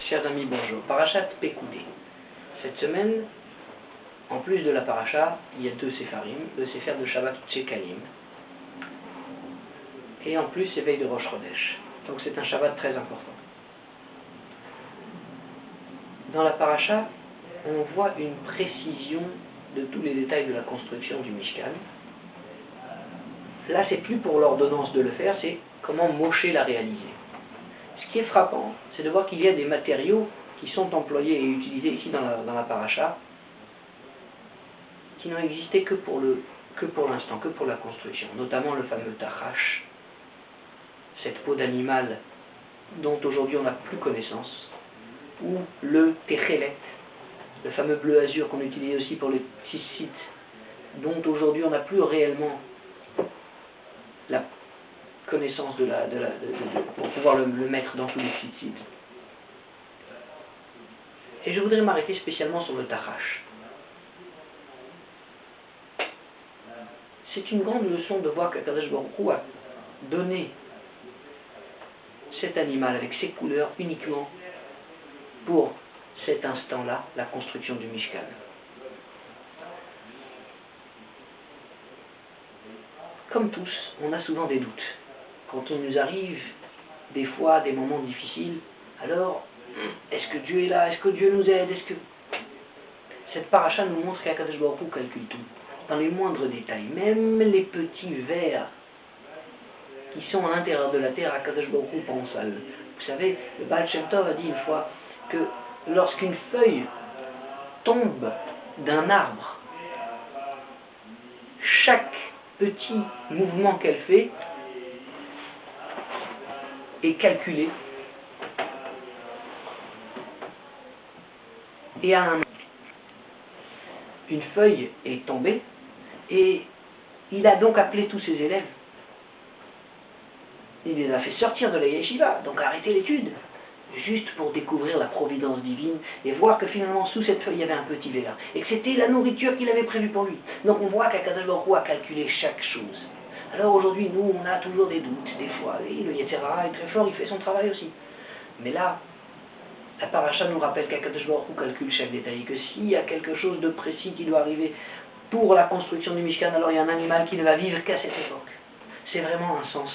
Chers amis, bonjour. Parashat Pekoudé. Cette semaine, en plus de la paracha, il y a deux séfarim, le séfer de Shabbat Tchekalim, et en plus, éveil de Rosh Chodesh. Donc c'est un Shabbat très important. Dans la paracha, on voit une précision de tous les détails de la construction du Mishkan. Là, c'est plus pour l'ordonnance de le faire, c'est comment Moshe l'a réalisé. Ce qui est frappant, c'est de voir qu'il y a des matériaux qui sont employés et utilisés ici dans la paracha, qui n'ont existé que pour l'instant, que pour la construction, notamment le fameux tachash, cette peau d'animal dont aujourd'hui on n'a plus connaissance, ou le techelet, le fameux bleu azur qu'on utilise aussi pour les tzitzit, dont aujourd'hui on n'a plus réellement la connaissance pour pouvoir le mettre dans tous les tzitzit. Et je voudrais m'arrêter spécialement sur le tachash. C'est une grande leçon de voir qu'Akadosh Baruch Hu a donné cet animal avec ses couleurs uniquement pour cet instant-là, la construction du Mishkan. Comme tous, on a souvent des doutes. Quand on nous arrive des fois des moments difficiles, alors, est-ce que Dieu est là? Est-ce que Dieu nous aide? Cette paracha nous montre qu'Akadosh Baruch Hu calcule tout, dans les moindres détails, même les petits vers qui sont à l'intérieur de la terre, Akadosh Baruch Hu pense à eux. Vous savez, le Baal Shem Tov a dit une fois que lorsqu'une feuille tombe d'un arbre, chaque petit mouvement qu'elle fait est calculé et à un une feuille est tombée et il a donc appelé tous ses élèves. Il les a fait sortir de la yeshiva, donc arrêter l'étude, juste pour découvrir la providence divine et voir que finalement sous cette feuille il y avait un petit verre et que c'était la nourriture qu'il avait prévue pour lui. Donc on voit qu'Akadosh Baruch Hu a calculé chaque chose. Alors aujourd'hui nous on a toujours des doutes, des fois, et le Yetzer Hara est très fort, il fait son travail aussi. Mais là, la paracha nous rappelle qu'Akadosh Baruch Hu calcule chaque détail, et que s'il y a quelque chose de précis qui doit arriver pour la construction du Mishkan, alors il y a un animal qui ne va vivre qu'à cette époque. C'est vraiment un sens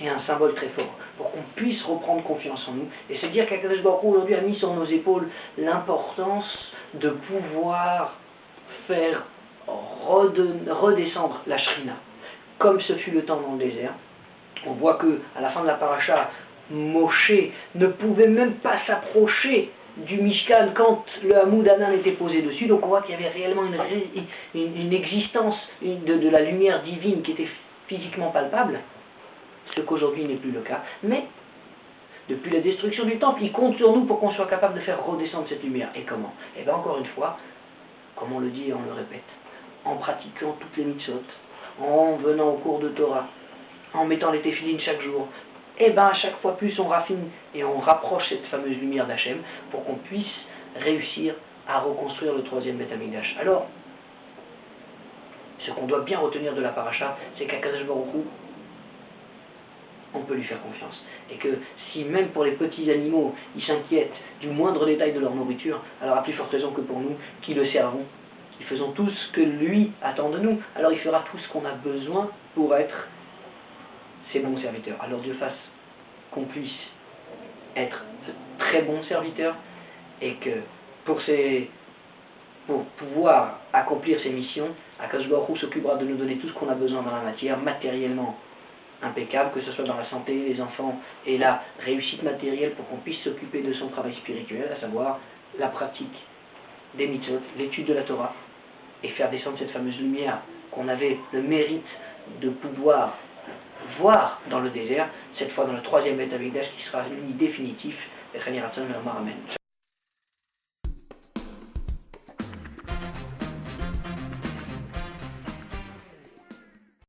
et un symbole très fort, pour qu'on puisse reprendre confiance en nous, et se dire qu'Akadosh Baruch Hu aujourd'hui a mis sur nos épaules l'importance de pouvoir faire redescendre la Shrina, comme ce fut le temps dans le désert. On voit que à la fin de la paracha, Moshe ne pouvait même pas s'approcher du Mishkan quand le Hamoud Anan était posé dessus, donc on voit qu'il y avait réellement une existence de la lumière divine qui était physiquement palpable, ce qu'aujourd'hui n'est plus le cas. Mais depuis la destruction du temple, il compte sur nous pour qu'on soit capable de faire redescendre cette lumière. Et comment? Et bien encore une fois, comme on le dit et on le répète, en pratiquant toutes les mitzvot, en venant au cours de Torah, en mettant les téphilines chaque jour, et bien à chaque fois plus on raffine et on rapproche cette fameuse lumière d'Hachem pour qu'on puisse réussir à reconstruire le troisième Beth Amikdash. Alors, ce qu'on doit bien retenir de la paracha, c'est qu'Akadosh Baruch Hu, on peut lui faire confiance. Et que si même pour les petits animaux, ils s'inquiètent du moindre détail de leur nourriture, alors à plus forte raison que pour nous, qui le servons, qui faisons tout ce que lui attend de nous, alors il fera tout ce qu'on a besoin pour être ses bons serviteurs. Alors Dieu fasse qu'on puisse être de très bons serviteurs et que pour pouvoir accomplir ces missions, Akadosh Baruch Hu s'occupera de nous donner tout ce qu'on a besoin dans la matière, matériellement impeccable, que ce soit dans la santé, les enfants et la réussite matérielle pour qu'on puisse s'occuper de son travail spirituel, à savoir la pratique des mitzvot, l'étude de la Torah, et faire descendre cette fameuse lumière qu'on avait le mérite de pouvoir voir dans le désert, cette fois dans le troisième Beth Amikdash qui sera l'uni définitif. Amen.